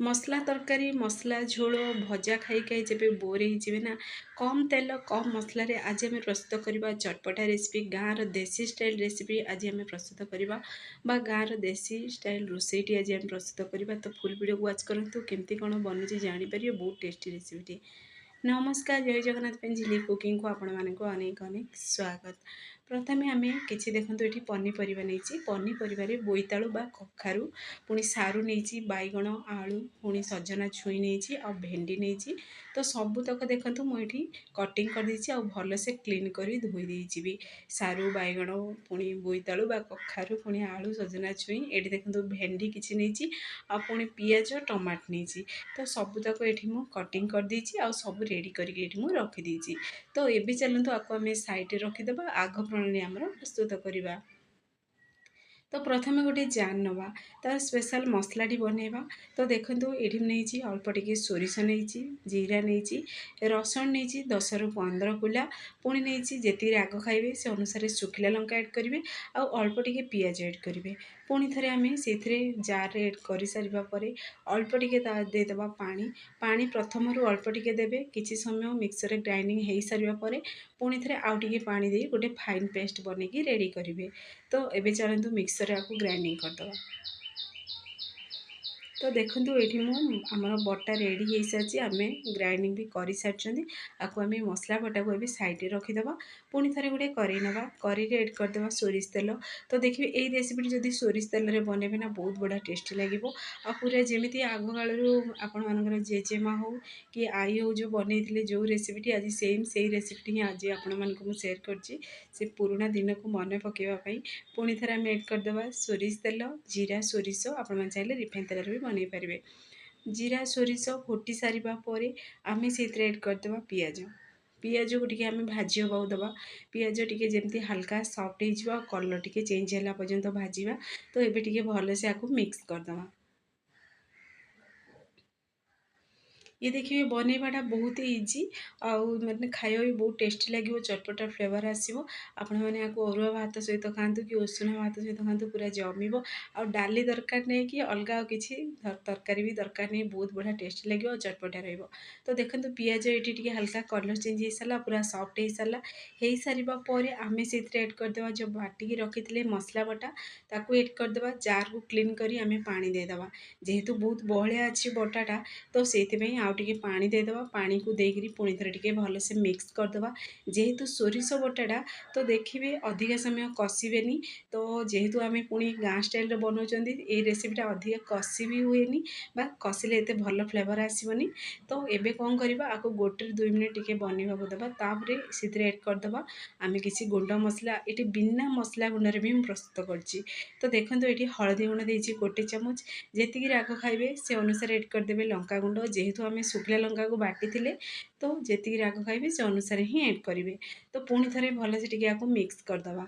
मसला तरकारी मसला झोल भजा खाई खाई जब बोर हो ना कम तेल कम मसलार आज आम प्रस्तुत करवा चटपटा रेसिपी गाँव देसी स्टाइल रेसिपी आज आम प्रस्तुत करवा गाँव देसी स्टाइल रोसईटी आज आम प्रस्तुत करवा। तो फुल वीडियो को वाच करूँ केमती कौन बनूची जापर बहुत टेस्टी रेसिपी। नमस्कार जय जगन्नाथ झिली कुकिंग को आपण मानक अनेक अनेक स्वागत। प्रथमे आम कि देखो ये पनीपरिया नहीं पनीपरिया बोईतालु बा कखारु पुणी सारू नहीं बैगण आलू पुणी सजना छुई नहीं आ भेंडी नहीं। तो सबुतक देखो मुझे कटिंग करदे आ भलसे क्लीन कर धोई देवी सारू बैगण पुणी बोईतालु बा कखारु पुणी आलू सजना छुई ये देखो भेंडी किसी नहीं आ पुणी पियाज टमाट नहीं। तो सबुतक ये कटिंग कर आ सब रेडी करके रखीदी। तो ये चलते आपको आम साइड रखीदे आग प्रणाली आम प्रस्तुत करवा। तो प्रथम गोटे जान नवा तार स्पेशल मसलाटी बनैबा। तो देखो ये नहीं अल्प टिके सोरिष नहीं जीरा नहीं रसुण नहीं 10 ରୁ 15 कुला पुणी नहीं जी राग खाइबे से अनुसार शुखिला लंका ऐड करेंगे आउ अल्प टिके पियाज ऐड करेंगे। पुणी थे आम से जार ऐड कर सारा पर अल्प टिके देदेबा पानी पानी प्रथम अल्प टिके देवे किसी समय मिक्सर ग्राइंडिंग हो सारा पर पुणी थे आउ टिके पानी दे गोटे फाइन पेस्ट बनैकी रेडी करेंगे। तो ये चलतु मिक्सर आपको ग्राइंडिंग करदे। तो देखो ये आमर बटा रेडी हो सारी आम ग्राइंडिंग भी कर सारी आपको आम मसला बटा को भी साइड रखीदे। पुणी थे गोटे कड़े ना कड़े एड करदे सोरिष तेल। तो देखिए यही रेसिपी जब सोरिष तेल बनइबे ना बहुत बढ़िया टेस्टी लगे आ पूरा जमी आग कालू आपण जेजेमा हो कि आई हो जो बनई जो रेसिपी आज सेम से रेसिपी आज आपण सेयार कर पुराणा दिन को मन पकड़ापी। पुणी थे आम एड करदे सोरिष तेल जीरा सोरिष आपण चाहिए रिफाइन तेल भी बनई पारे। जीरा सोरिष फुटी सारा पर आम से एड करदे पियाज पियाज को टी आम भाजी हाँ दबा पियाज टी जमी हल्का सफ्ट हो कलर टी चेंज है पर्यंत भाजवा। तो ये भलसे आपको मिक्स करदे। ये देखिए बनइबाटा बहुत इजी आउ मैंने खाया भी बहुत टेस्टी लगे चटपटा फ्लेवर आसो। आपण मैंने अरुआ भात सहित खातु कि उषुना भात सहित खातु पूरा जमीब आ डाली दरकार नहीं कि अलग किसी तरकारी भी दरकार नहीं बहुत बढ़िया टेस्टी लगे और चटपटा रहा। तो देखो पियाज ये हल्का कलर चेंज हो सारा पूरा सफ्ट हो सारा हो सारा पर आम से एड करदे जो बाटिकी रखी मसला बटा ताकू एड करदे जार को क्लीन करी आम पानी देदेबा जेहेतु बहुत बहलिया अच्छी बटाटा। तो से आउ टिके पानी देदेबा पानी को देकर पुणी थे टिके भलसे मिक्स करदे जेहेतु सोरिष बटाटा। तो देखिए अधिका समय कषिबेनी तो जेहेतु आम पुणी गाँ स्टाइल बनाऊँ ये रेसिपीटा अधिक कषि भी हुए बा कषिले एत भल फ्लेवर आसबनी। तो ये कौन करवा आपको गोटे 2 मिनट टिके बनवाक देवा तापर से एड करदे आम किसी गुंड मसला ये बिना मसला गुंडे भी प्रस्तुत कर। तो देखो ये हलदी गुंड देती गोटे चामच जी राग खाइबे से अनुसार एड करदे लंका गुंड जेहेतु आम शुखला लंका को बाटी थे। तो जी राग खाइबे से अनुसार ही एड करेंगे। तो पुणी थे भलसे टिके आपको मिक्स करदे।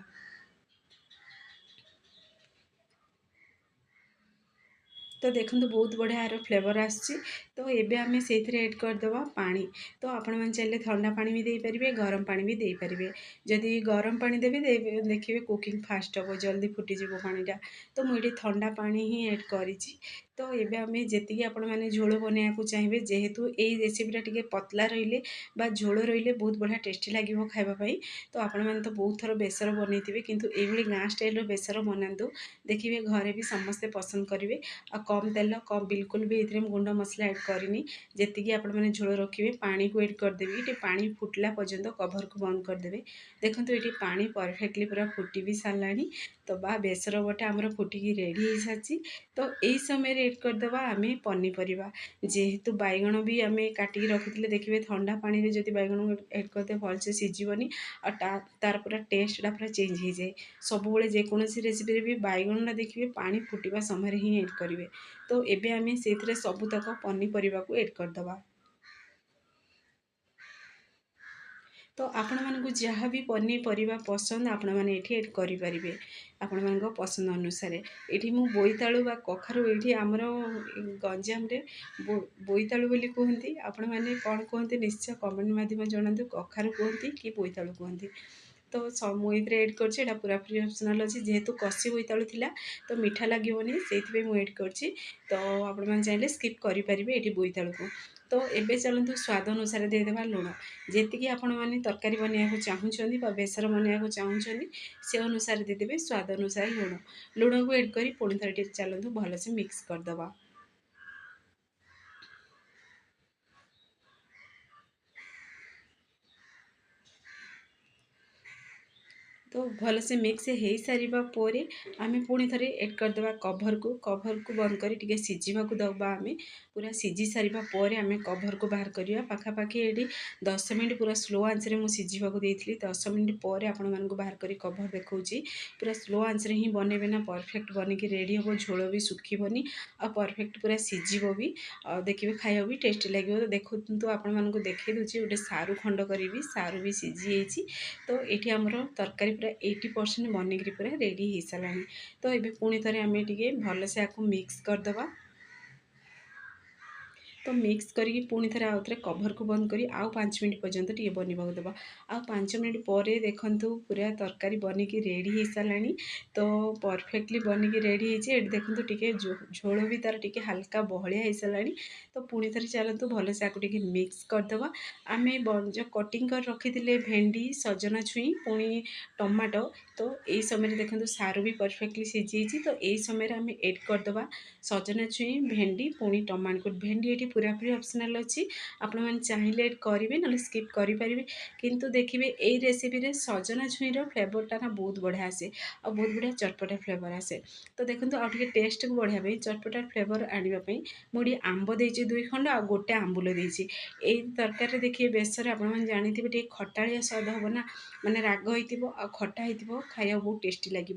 तो देखो बहुत बढ़िया यार फ्लेवर आसी। तो ये आम से एड करदे पानी। तो आपण मैंने चाहिए ठंडा पानी भी दे पारे गरम पानी भी दे पारे। जदि गरम पानी देवे देखिए कुकिंग फास्ट हम जल्दी फुटीज पानीटा। तो मुझे ठंडा पानी ही एड करी। तो ये आम जी आपण मैंने झोल बनवाक चाहिए जेहेतु ये रेसिपीटा टी पतला रही झोल रही बहुत बढ़िया टेस्टी लगे खावाई। तो आपण मैंने तो बहुत थर बेसर बनई किंतु ये गाँ स्टाइल बेसर बनातु देखिए घरे भी समस्ते पसंद करेंगे। आ कम तेल कम बिल्कुल भी ये गुंड मसला ऐड करनी जी आपण मैंने झोल रखिए पानी को ऐड करदेवी ये पानी फुटला पर्यंत कभर को बंद करदे। देखो ये पानी परफेक्टली पूरा फुटी भी सारा। तो बा बेसर बटा आमर फुटिकी रेडी हो सारी। तो यही समय ऐड करदे आम पनीपरिया जेहेतु बैगण भी आम काटिकी रखी देखिए ठंडा पानी में जब बैगण ऐड करदे भलसे सीझीबनी और तार पूरा टेस्टा पूरा चेंज हो जाए। सब जेकोसी रेसिपी भी बैगणटा देखिए पानी फुटवा समय ही ऐड करेंगे। तो एबे आम से सबुतक पनीपरिया को ऐड करदे। तो आपण मानक जहाँ भी पनीपरिया पसंद आपण मैंने ये ऐड करेंगे आपण मान पसंद अनुसार। ये बोईतालु बा कखारु ये आमर गंजाम बोईतालु बोली कहते आपण मैंने कौन कहते निश्चय कमेंट माध्यम जनातु कखारु कहती कि बोईतालु कहती। तो मुझे एड कर पूरा फ्री ऑप्शनल अच्छी जेहेतु कषि बोईतालु थिला तो मीठा लगे से मुझे एड कर तो आपण मैंने चाहिए स्किप करेंगे ये बोईतालु को। तो एबे चलतु स्वाद अनुसार देदेबा लुण जी आपण मैंने तरकारी बनवाक चाहूँगी बेसर बनवाक चाहूँगी से अनुसार देदेबे स्वाद अनुसार लुण को एड कर पुणी थे चलतु भलसे मिक्स करदे। तो भल से मिक्स हो सारा पर आम पुणी थे एड करदे कभर को बंद कर सीझा दबा आम पूरा सीझी सारा पर आम कभर को बाहर करवा पाखापाखि ये 10 मिनट पूरा स्लो आंच में सीझा 10 मिनट पर आपण मानक बाहर कर कभर देखा पूरा स्लो आंच में ही बनइबे ना परफेक्ट बनिकी रेडी हम झोल भी सुखीबनी आ परफेक्ट पूरा सीझब भी देखिए खाया भी टेस्टी लगे। तो देखो तो आपण मानक देखे दूसरी गोटे सारू खंड करी सारू भी सीझी तो ये आमर तरकारी पूरा 80% बनिकी पूरा रेडी हो सारा। तो ये पुणी थे आम टे भलसे आपको मिक्स करदे। तो मिक्स करके पुणी थे आउ थे कभर को बंद करी आउ 5 मिनट पर्यंत टे बनवाक देवा आ 5 मिनट पर देखु पूरा तरकारी बनिकी रेडी हो सारा। तो परफेक्टली बनिकी रेडी होती देखो टे झोल भी तार टे हल्का बहलिया हो सारा। तो पुणी थे चलतु भलसे आपको टे मिक्स करदे। आम जो कटिंग कर रखी भेंडी सजना छुई पुणी टमाटो तो यही समय देखो सारू भी परफेक्टली सीझी तो यही समय आम एड करदे सजना छुई भेंडी पुणी टमाटो भेंडी ये पूरा पूरी ऑप्शनल अच्छी आपण मैंने चाहिए एड करेंगे ना स्किप करेंगे किंतु देखिए यही रेसिपी रे सजना छुईर फ्लेवरटा ना बहुत बढ़िया आसे और बहुत बढ़िया चटपटा फ्लेवर आसे। तो देखो आगे टेस्ट को बढ़िया चटपटा फ्लेवर आने मुझे आंब देती 2 खंड आ गोटे आंबुल देती यही तरकारी देखिए बेसर आप जानते खटाया स्वाद हम ना माने राग हो खटा हो खाया बहुत टेस्टी लगे।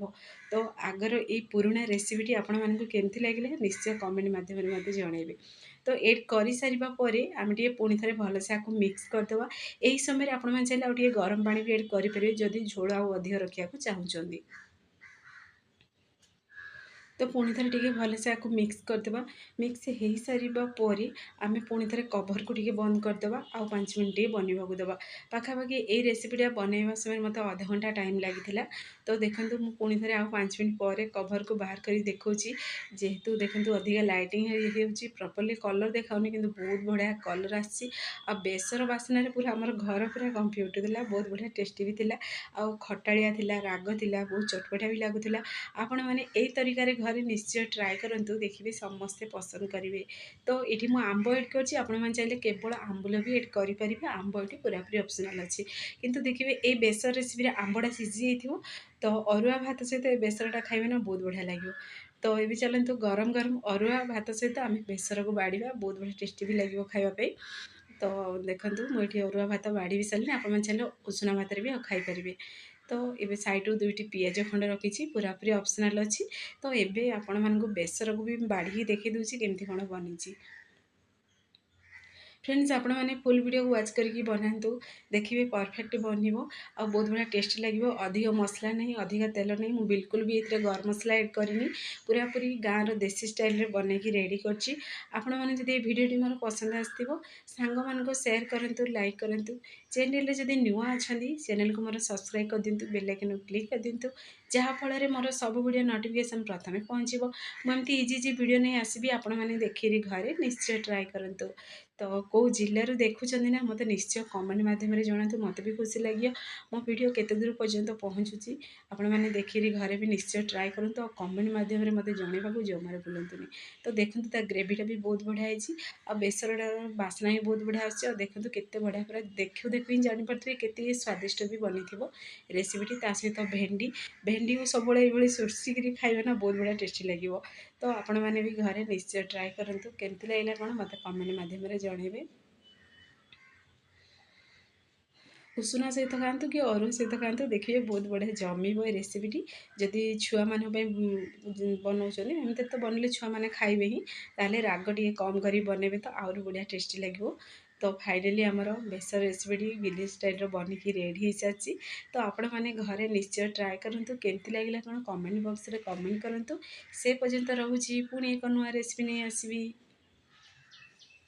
तो आगर ये पुराणा रेसिपीटी आपण मानक केमती लगे निश्चय कमेंट माध्यम जनइबे। तो एड कर सारा पर आम टे पुणी थे भलसे आपको मिक्स करदे यही समय आपण चाहिए आउ गरम पानी भी एड करेंगे जदि झोल आउ अधिक रखा चाहूँगी। तो पुणी थे टे भलसे आपको मिक्स करदे मिक्स हो सारा पर आम पुणी थे कभर को टे बंद करदे आउ 5 मिनट बनवाक देवा पाखापाखि ये रेसिपीटा बनवा समय मत आधा घंटा टाइम लगी। तो देखो मुझे पुणी थे आउ 5 मिनट पर कभर को बाहर कर देखा जेहेतु देखो अधिका लाइटिंग हो प्रॉपर्ली कलर देखाऊनी कि बहुत बढ़िया कलर आसी बेसर बास्ना पूरा आमर घर पूरा कंफी उठूला बहुत बढ़िया टेस्टी भी थिला आउ खटाड़िया थिला राग थिला बहुत चटपटा भी लगुला। आपण मैंने यही तरीके घरे निश्चय ट्राए करूँ देखिए समस्ते पसंद करेंगे। तो ये मुझे आंब एड कर चाहिए केवल आंबुल भी एड करेंगे आंब ये पूरा पूरी ऑप्शनल अच्छी किंतु देखिए ये बेसर रेसिपी आंबटा सीझी तो अरुआ भात सहित बेसरटा खाइबे ना बहुत बढ़िया लगे। तो ये चलते गरम गरम अरुआ भात सहित आम बेसर को बाड़ा बहुत बढ़िया टेस्टी भी लगे खावाई। तो देखो मुझे अरुआ भात बाड़ी भी सारे आप चाहिए उषुना भात भी खाईपारे। तो ये साइड्रु 2टी पियाज खंड रखी पूरा पूरी ऑप्शनल अच्छी। तो ये आपण मानक बेसर को भी बाढ़ी देखी दूसरी केमती कौन बनी। फ्रेंड्स आपण मैंने फुल वीडियो को वाच करके बनातु देखिए परफेक्ट बनब आ बहुत बढ़िया टेस्टी लगे अधिक मसला नहीं अधिक तेल नहीं मुझे बिल्कुल भी ये गरम मसला ऐड करनी पूरा पूरी गाँव देसी स्टाइल बनईकी रेडी करछि। आपण मैंने जब ये भिडियोटी मोर पसंद आसो सांग मान सेयार करूँ लाइक करूँ चैनल जब नुआ अच्छा चैनल को मोर सब्सक्राइब कर दिंतु बेल आइकन क्लिक कर दिंतु जहाँफल मोर सब वीडियो नोटिफिकेशन प्रथम पहुँचो मुझे इजी इजी वीडियो नहीं आसबि आपण मैंने देखिए घरे निश्चय ट्राए करूँ। तो कौ जिलूर देखुं ना मत निश्चय कमेंट मध्यम जनातु मत भी खुशी लगे मो वीडियो केते दूर पर्यंत पहुँचुची आपण मैंने देखिए घरे भी निश्चय ट्राए करूँ और कमेंट मध्यम मत जनवाक जमार भूलुनि। तो देखो ग्रेवीटा भी बहुत बढ़िया है आ बेसर बास्ना भी बहुत बढ़िया आस देखो केते बढ़िया पूरा देखु देखु ही जानीपे के स्वादिष्ट भी बनी थी रेसिपीटी सहित भेंडी भेंडी को सब ये सुर्सिक खाइबा ना बहुत बढ़िया टेस्टी लगे। तो आपण मैंने भी घरे निश्चय ट्राए करूँ केमती लगे कौन मत कमेंट मध्यम जनइबे। उषुना सहित खातु कि अरुआ सहित खातु देखिए बहुत बढ़िया जमीब ये रेसिपीटी जदि छुआ मान बनाऊँ एमती तो बनले छुआ मैंने खाइबे ही ताले राग टे कम कर बनइबे तो आहरी बढ़िया टेस्टी लगे। तो फाइनाली आमर बेसर रेसिपीटी विलेज स्टाइल बनिकी रेडी हो सारी। तो आपण मैंने घरे निश्चय ट्राए करूँ केमती लगे कौन कमेंट बॉक्स में कमेंट करूँ से पर्यंत रोची पुणी एक नुआ रेसिपी नहीं आसबि।